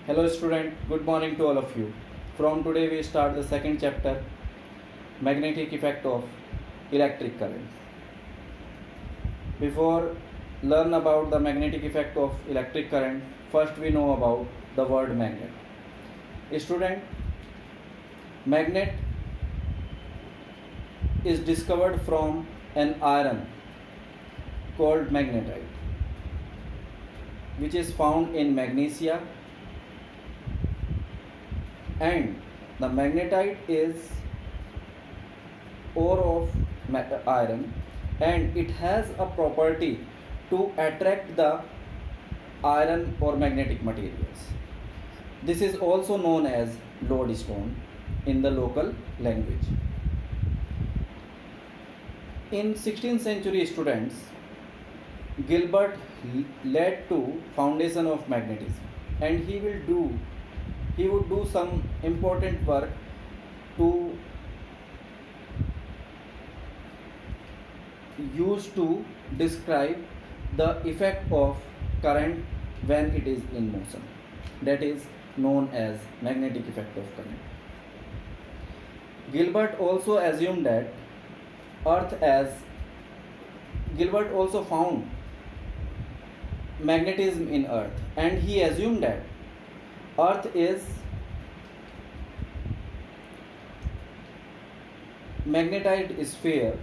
Hello student, good morning to all of you. From today we start the second chapter, magnetic effect of electric current. Before learn about the magnetic effect of electric current, first we know about the word magnet. Student, magnet is discovered from an iron called magnetite, which is found in Magnesia, and the magnetite is ore of iron, and it has a property to attract the iron or magnetic materials. This is also known as lodestone in the local language. In 16th century, students, Gilbert led to foundation of magnetism, and he would do some important work to use to describe the effect of current when it is in motion. That is known as magnetic effect of current. Gilbert also found magnetism in earth, and he assumed that earth is magnetite sphere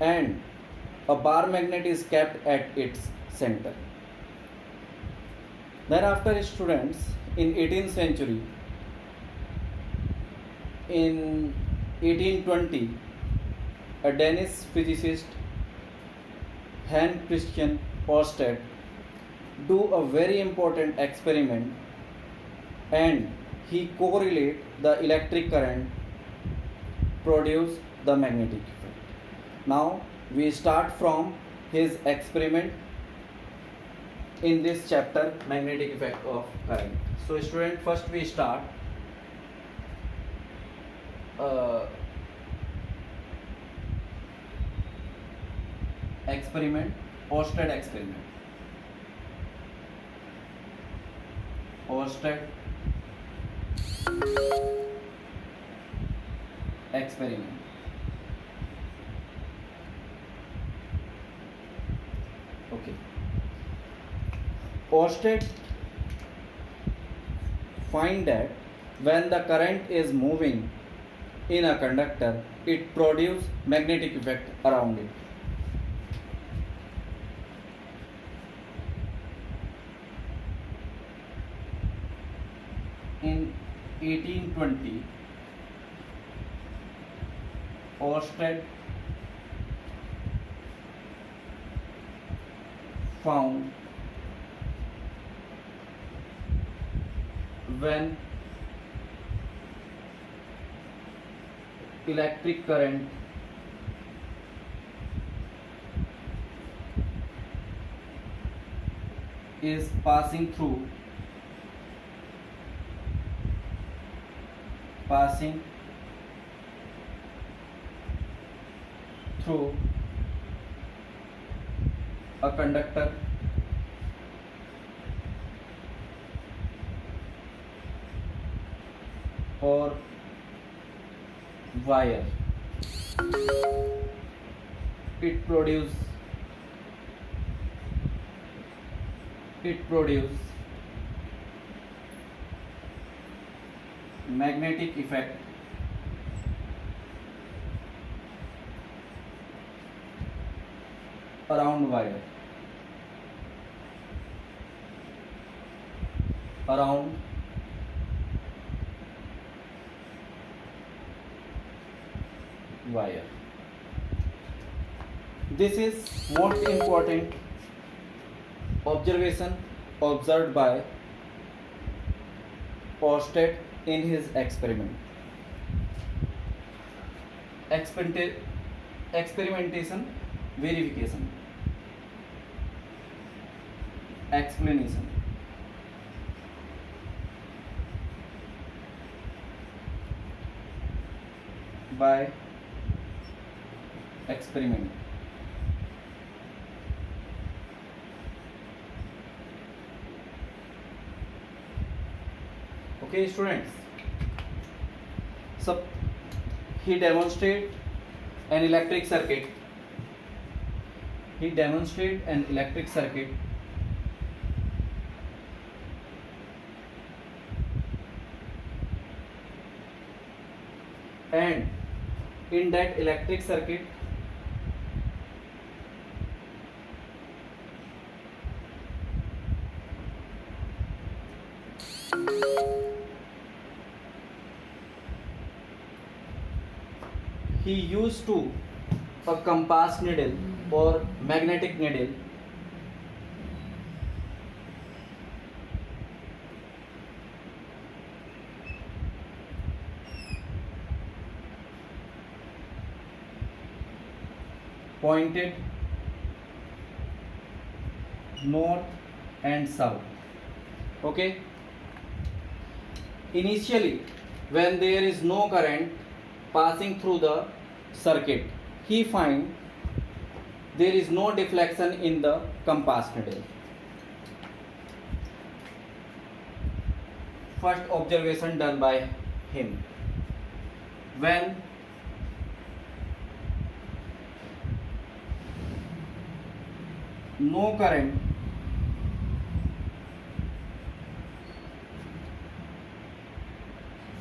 and a bar magnet is kept at its center. Thereafter, students, in 18th century, in 1820, a Danish physicist, Hans Christian Oersted, do a very important experiment, and he correlate the electric current produce the magnetic effect. Now we start from his experiment in this chapter, magnetic effect of current. So student, first we start experiment, Oersted experiment. Oersted experiment. Okay. Oersted find that when the current is moving in a conductor, it produces magnetic effect around it. In 1820, Oersted found when electric current is passing through a conductor or wire, it produce magnetic effect around wire, This is most important observation observed by Oersted in his experiment. Experimentation, verification, explanation. By experiment. Okay, students. So he demonstrate an electric circuit. He demonstrate an electric circuit and in that electric circuit he used to a compass needle or magnetic needle pointed north and south. Okay, initially when there is no current passing through the circuit, he find there is no deflection in the compass needle. First observation done by him. When no current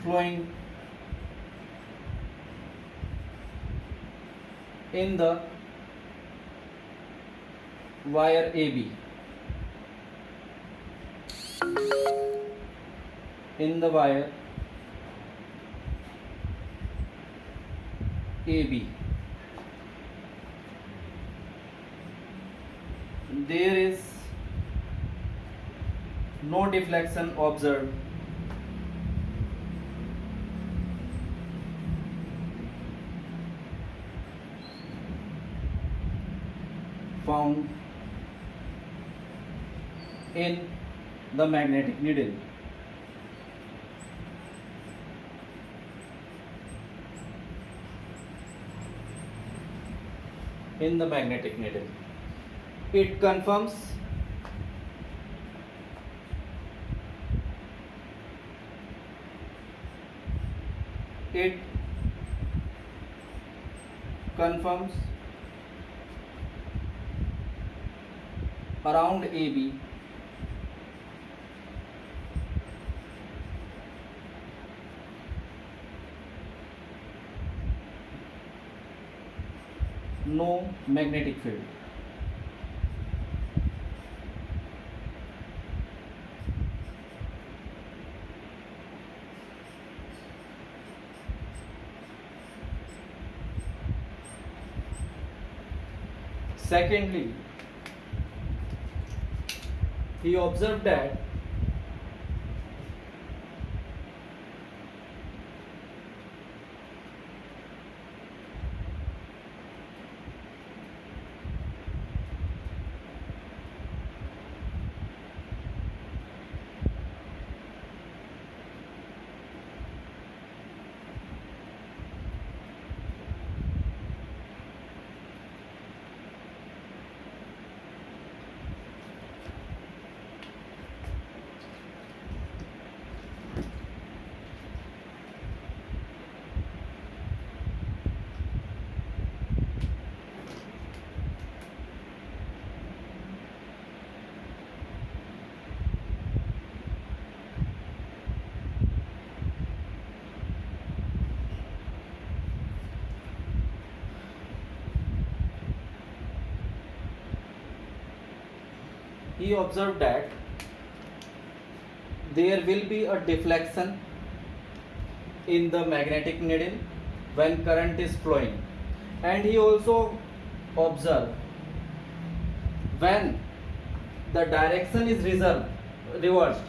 flowing in the wire AB, in the wire AB, there is no deflection observed found in the magnetic needle. In the magnetic needle, it confirms around AB no magnetic field. Secondly, he observed that he observed that there will be a deflection in the magnetic needle when current is flowing, and he also observed when the direction is reversed,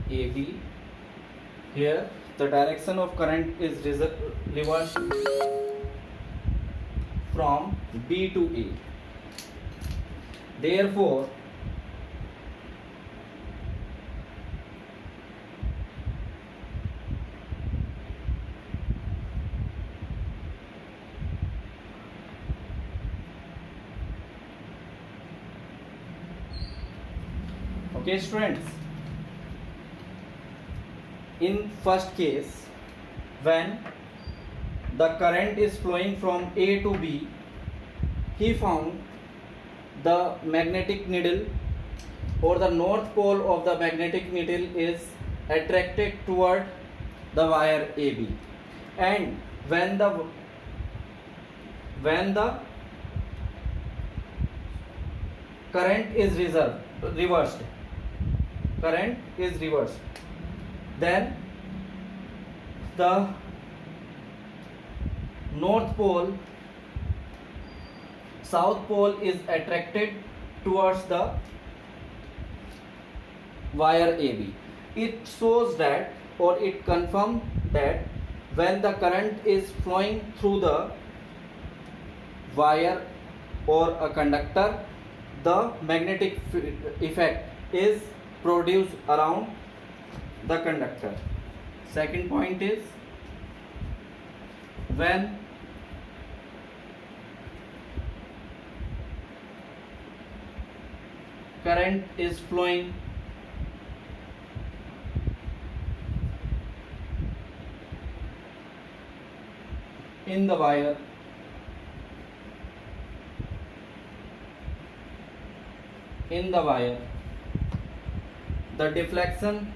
AB, here the direction of current is reversed from B to A. Therefore, okay students, in first case, when the current is flowing from A to B, he found the magnetic needle or the north pole of the magnetic needle is attracted toward the wire AB, and when the current is reversed, then the north pole, south pole is attracted towards the wire AB. It shows that, or it confirms that, when the current is flowing through the wire or a conductor, the magnetic effect is produced around the conductor. Second point is, when current is flowing in the wire, the deflection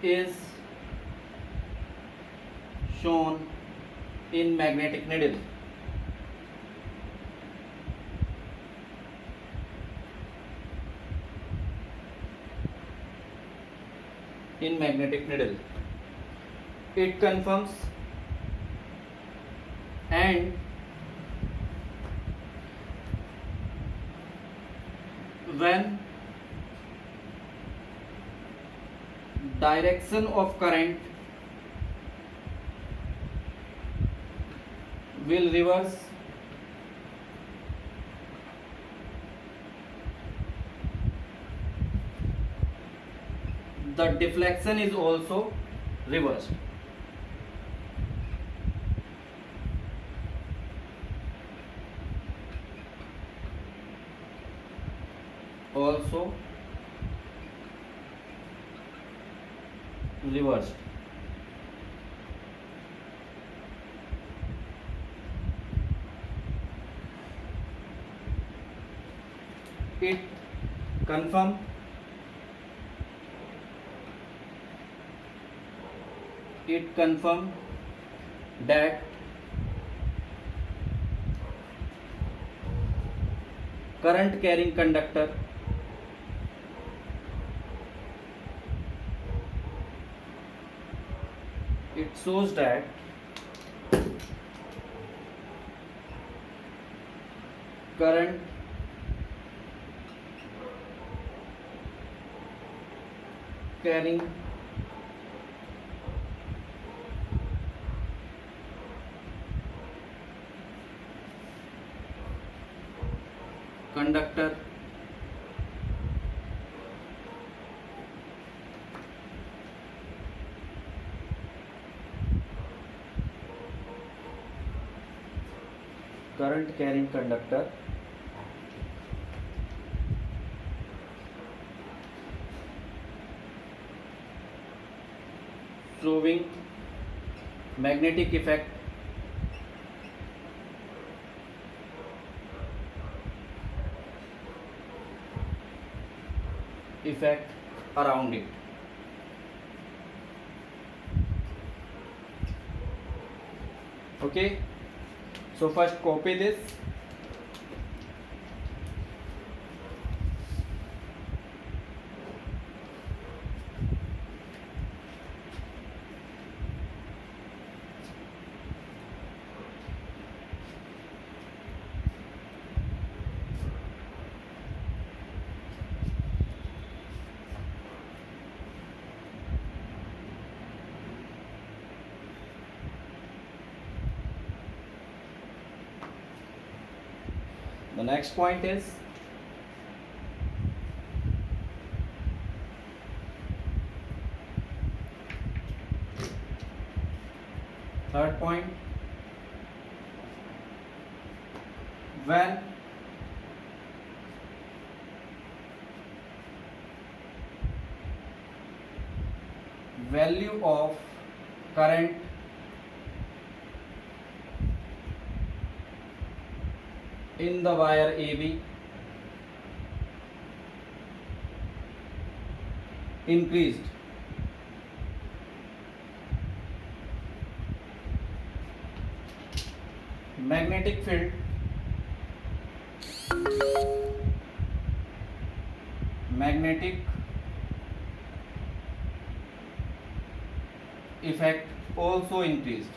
is shown in magnetic needle. It confirms, and when direction of current will reverse, the deflection is also reversed. It confirms that current carrying conductor shows that current carrying conductor showing magnetic effect around it. Okay, so first copy this. next point is third point, when value of current in the wire AB increased, magnetic field magnetic effect also increased.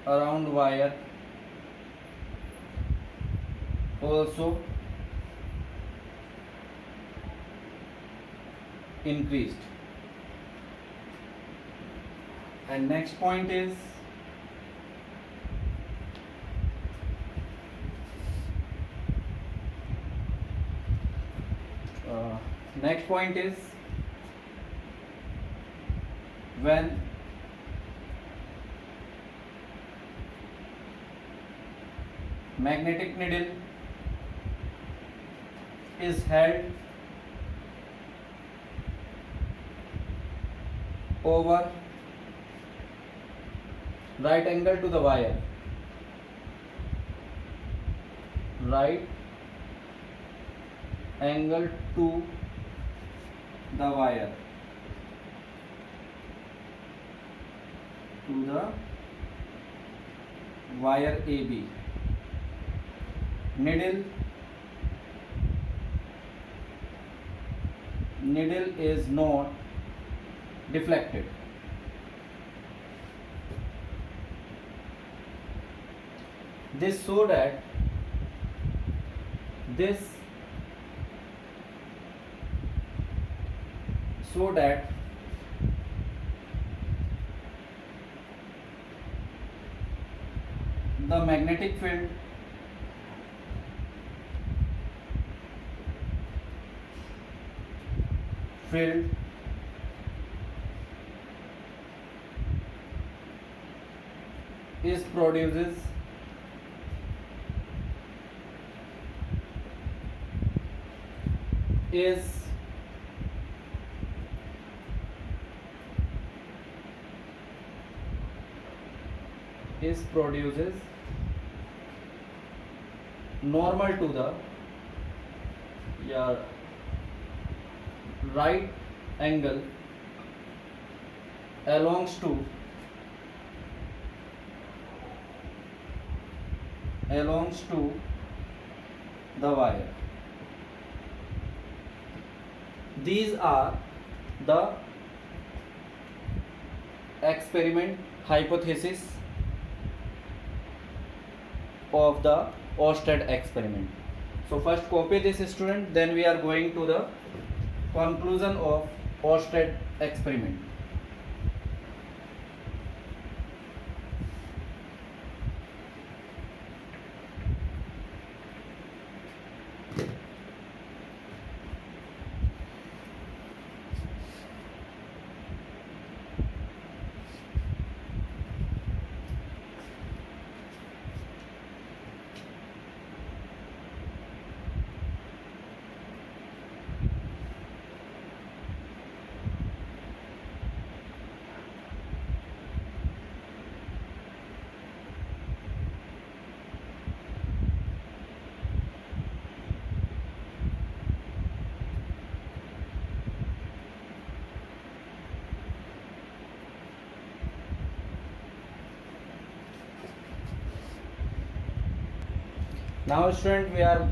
Around wire also increased. And next point is when magnetic needle is held over right angle to the wire, right angle to the wire, AB. Needle is not deflected. This so that the magnetic field is produces normal to the right angle alongs to the wire. These are the experiment hypothesis of the Oersted experiment. So first copy this, student, then we are going to the conclusion of Oersted experiment. Now student, we are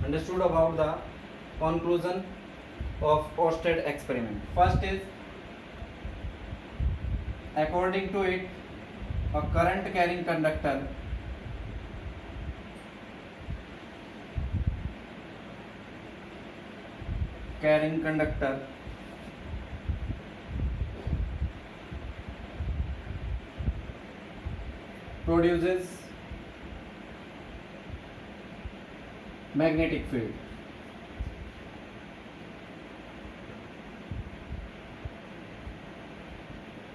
understood about the conclusion of Oersted experiment. First is, according to it, a current carrying conductor produces magnetic field.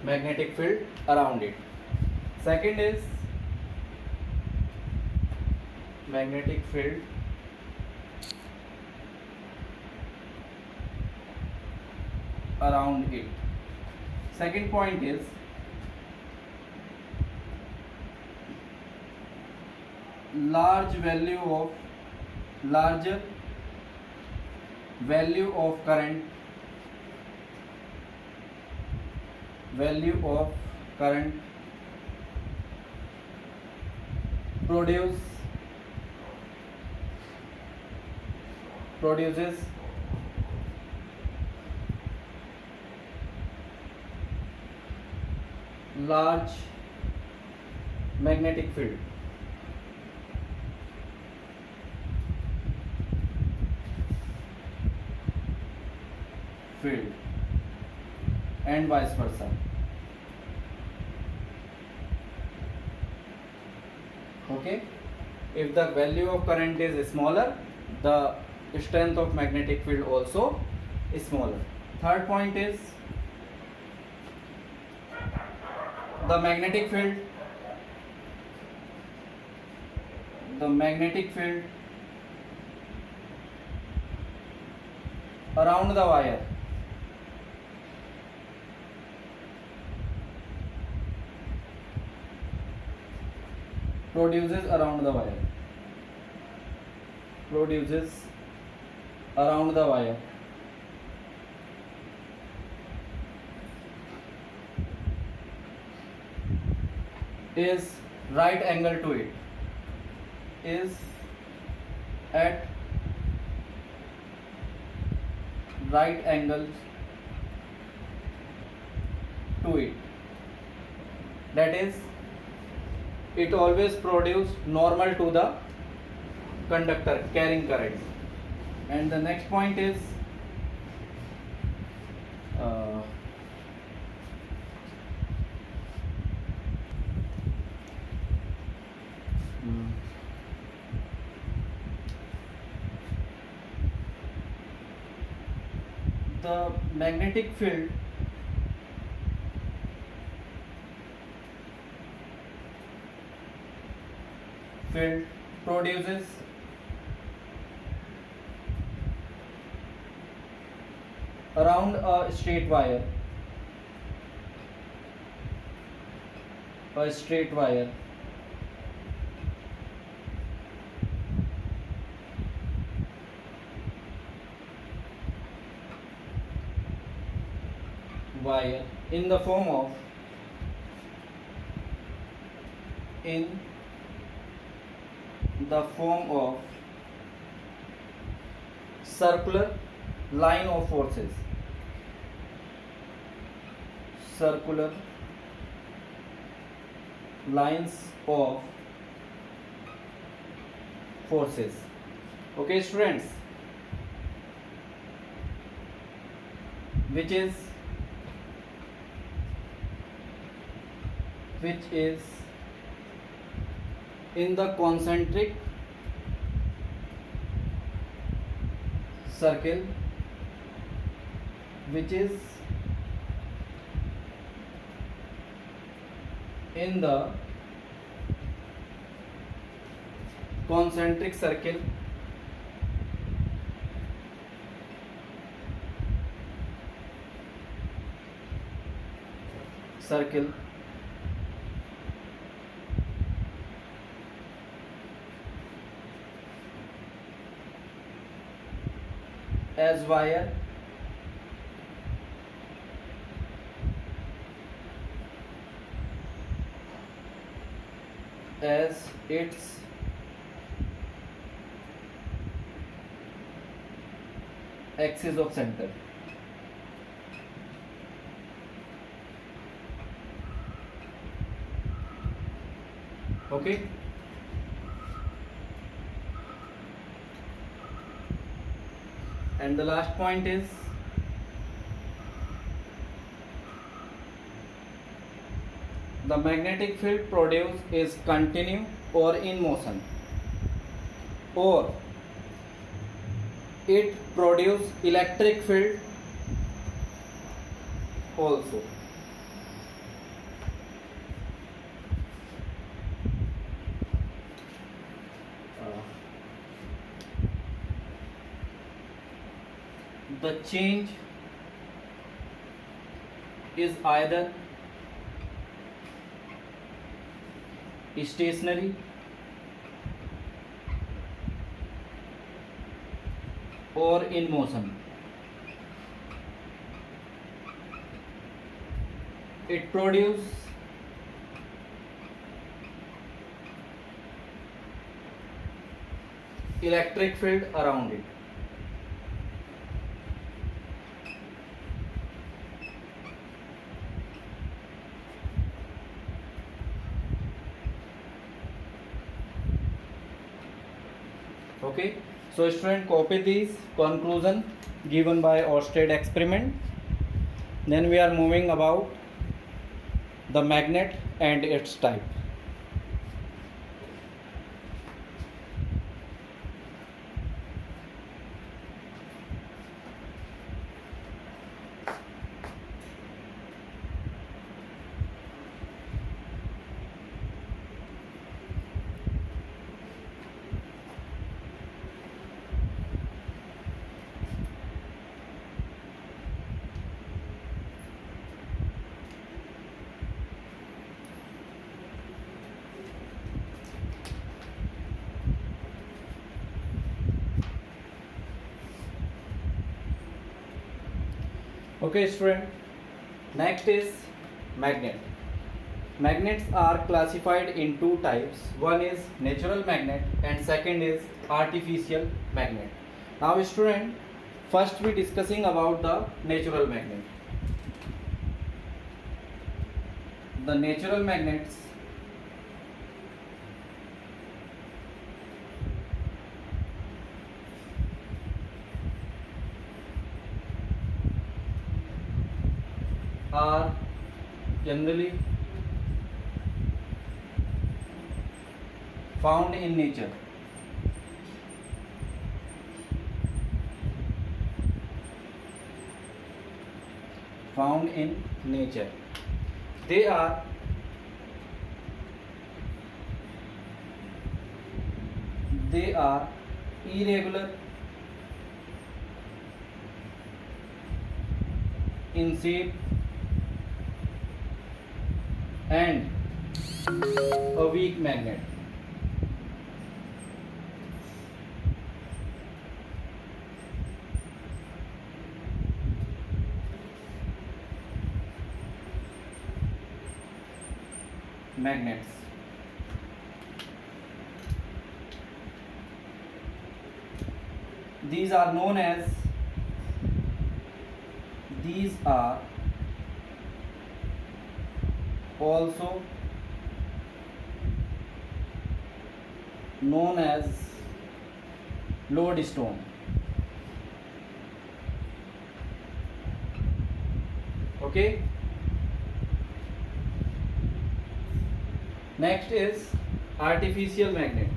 Magnetic field around it. Second is magnetic field around it. Second point is larger value of current produces large magnetic field. And vice versa. Okay, if the value of current is smaller, the strength of magnetic field also is smaller. Third point is the magnetic field around the wire produces around the wire is right angle to it, is at right angle to it. That is, it always produce normal to the conductor carrying current. And the next point is the magnetic field produces around a straight wire in the form of circular line of forces. Circular lines of forces. Okay, students, which is in the concentric circle, which is in the concentric circle as wire as its axis of center. Okay, and the last point is the magnetic field produced is continue or in motion, or it produce electric field also. The change is either stationary or in motion. It produces electric field around it. Okay, so student, copy these conclusion given by Oersted experiment. Then we are moving about the magnet and its type. Okay student, next is magnet. Magnets are classified in two types. One is natural magnet and second is artificial magnet. Now student, first we discussing about the natural magnet. The natural magnets are generally found in nature. Found in nature. They are irregular in shape and a weak magnet. Magnets. These are also known as lodestone. Okay. Next is artificial magnet.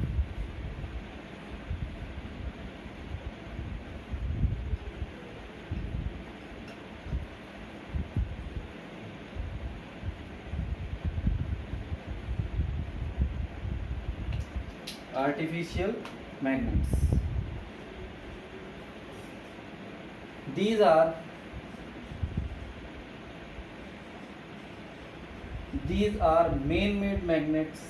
Artificial magnets. These are man-made magnets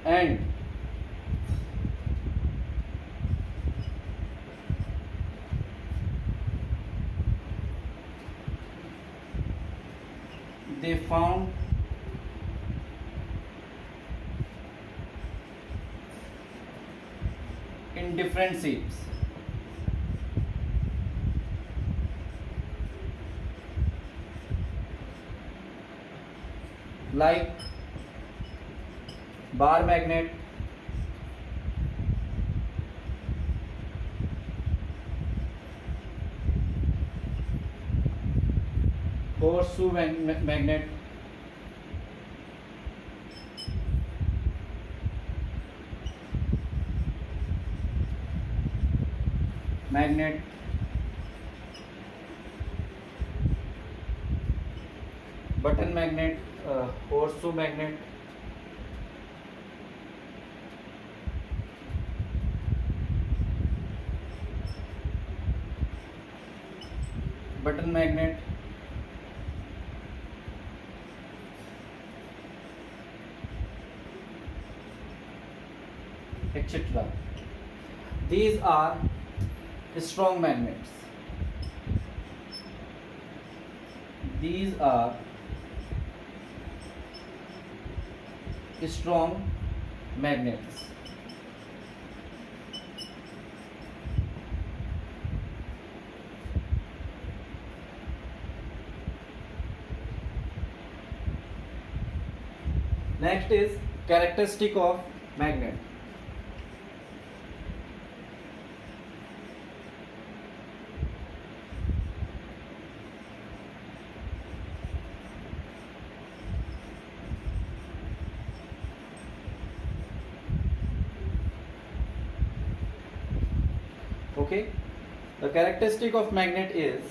and they found in different shapes. Like bar magnet, horseshoe magnet, magnet, button magnet, horseshoe magnet, button magnet, etc. These are strong magnets. These are strong magnets. Next is characteristic of magnet. Okay, the characteristic of magnet is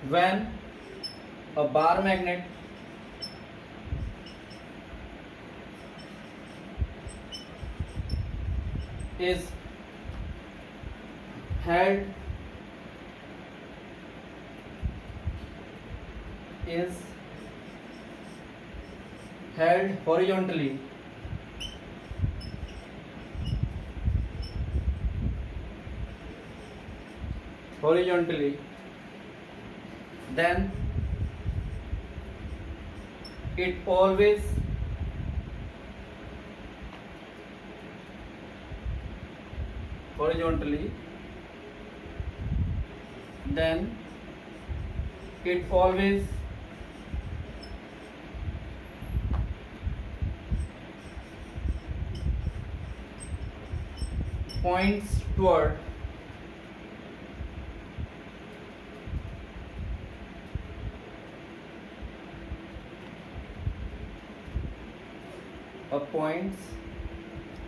when a bar magnet is held horizontally then it always horizontally then it always points toward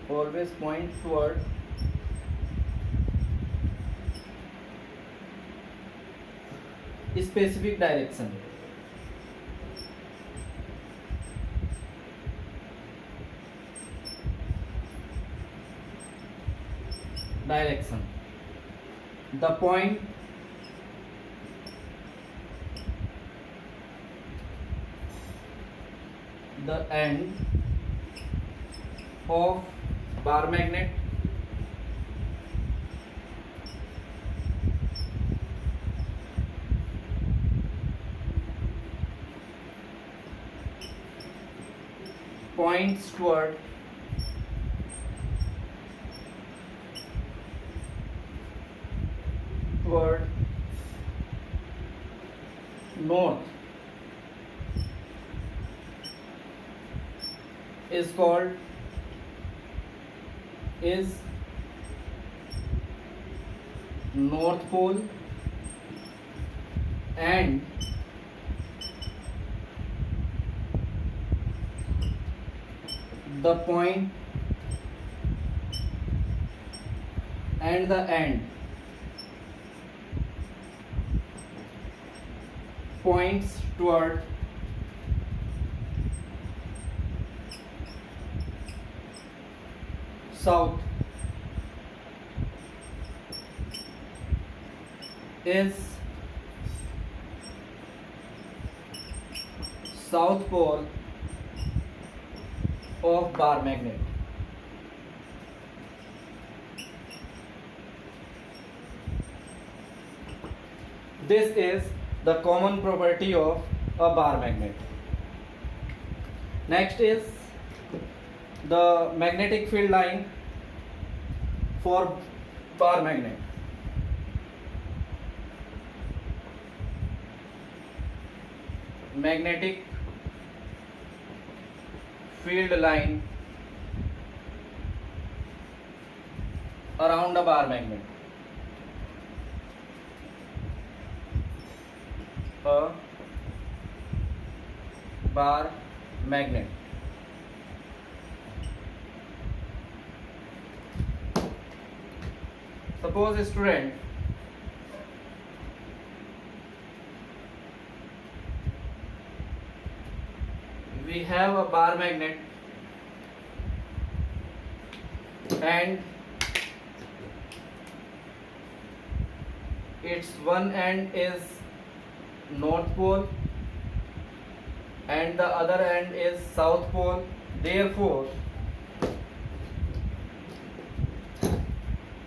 always points toward specific direction. The point the end of bar magnet points toward north is north pole, and the point and the end points toward south is south pole of bar magnet. This is the common property of a bar magnet. Next is the magnetic field line for bar magnet. Magnetic field line around a bar magnet. a bar magnet. Suppose, student, we have a bar magnet and its one end is north pole and the other end is south pole.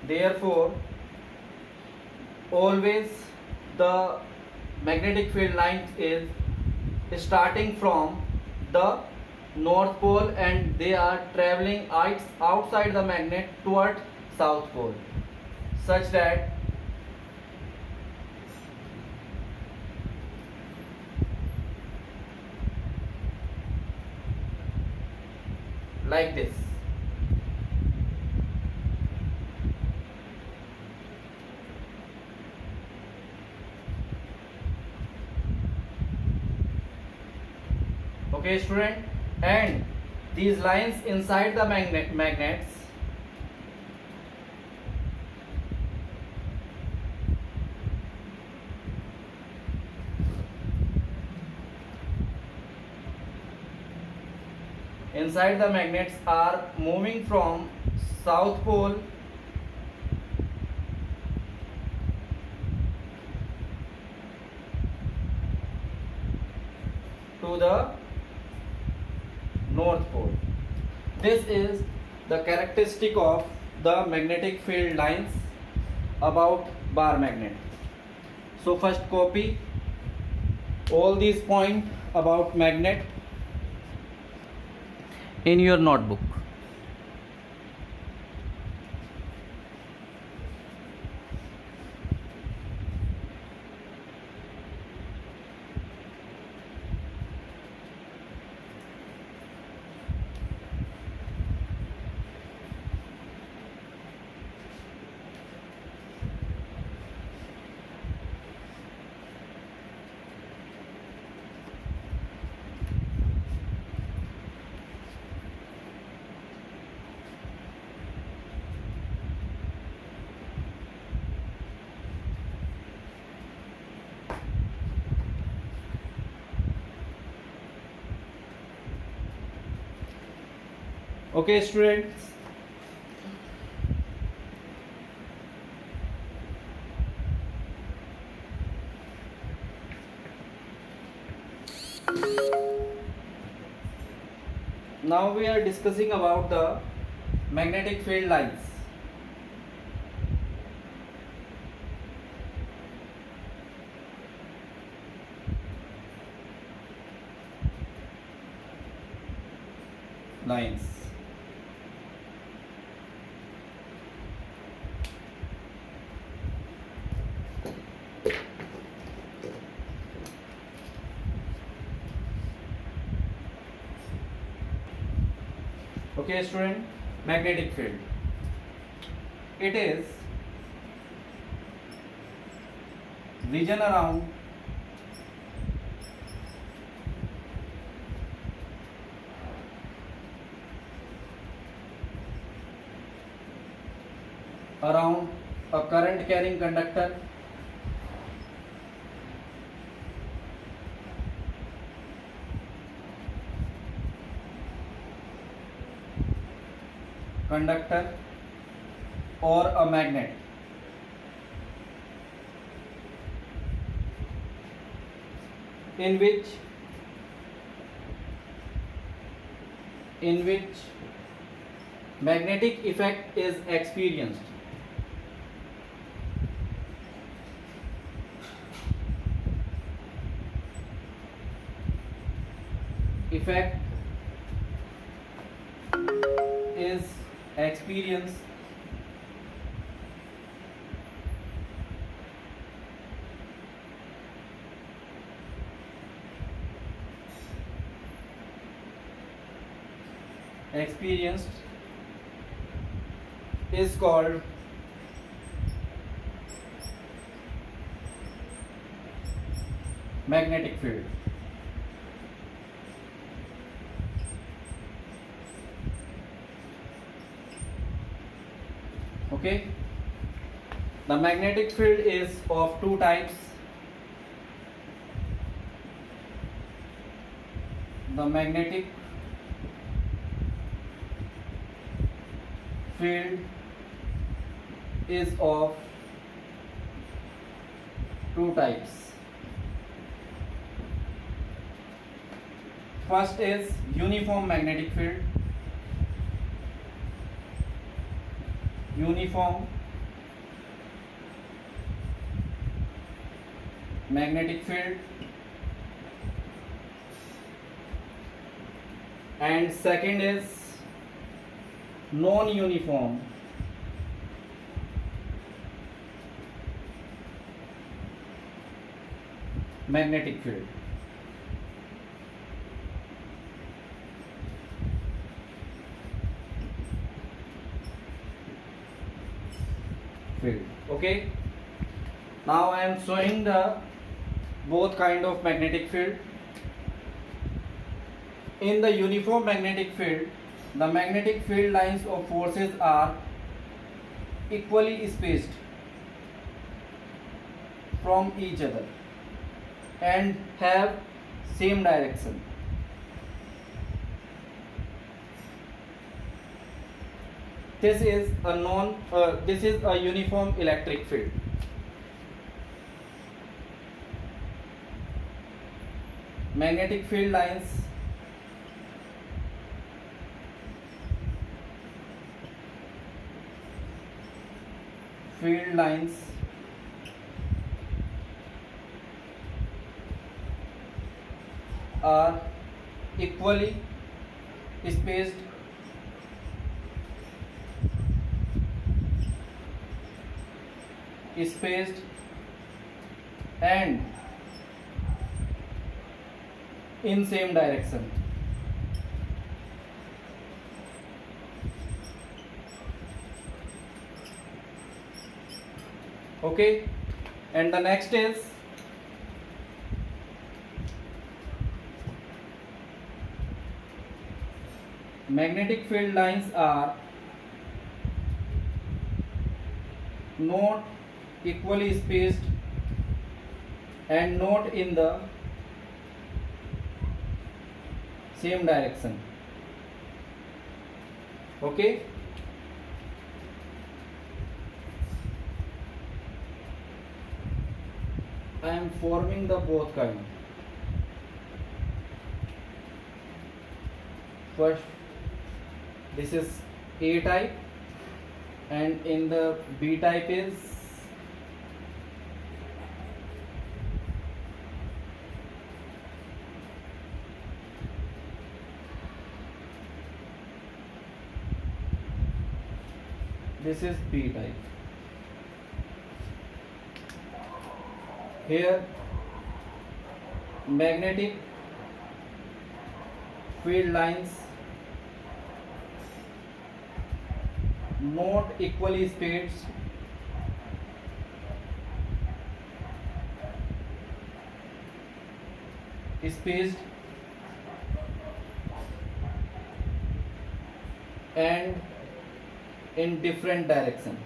Therefore always the magnetic field line is starting from the north pole and they are traveling outside the magnet toward south pole, such that like this. Okay, student, and these lines inside the magnets are moving from south pole to the north pole. This is the characteristic of the magnetic field lines about bar magnet. So first copy all these points about magnet in your notebook. Okay, students, now we are discussing about the magnetic field lines. Okay, student, magnetic field. It is region around a current carrying conductor or a magnet. In which magnetic effect is experienced. Effect is experienced is called magnetic field. Okay, the magnetic field is of two types. The magnetic field is of two types. First is uniform magnetic field. Uniform magnetic field, and second is non-uniform magnetic field. Okay, now I am showing the both kind of magnetic field. In the uniform magnetic field, the magnetic field lines of forces are equally spaced from each other and have same direction. This is a uniform electric field. Magnetic field lines are equally spaced and in same direction. Okay, and the next is magnetic field lines are not equally spaced and not in the same direction. Okay, I am forming the both kind. First, this is A type, and in the B type is B type. Here magnetic field lines not equally spaced and in different direction.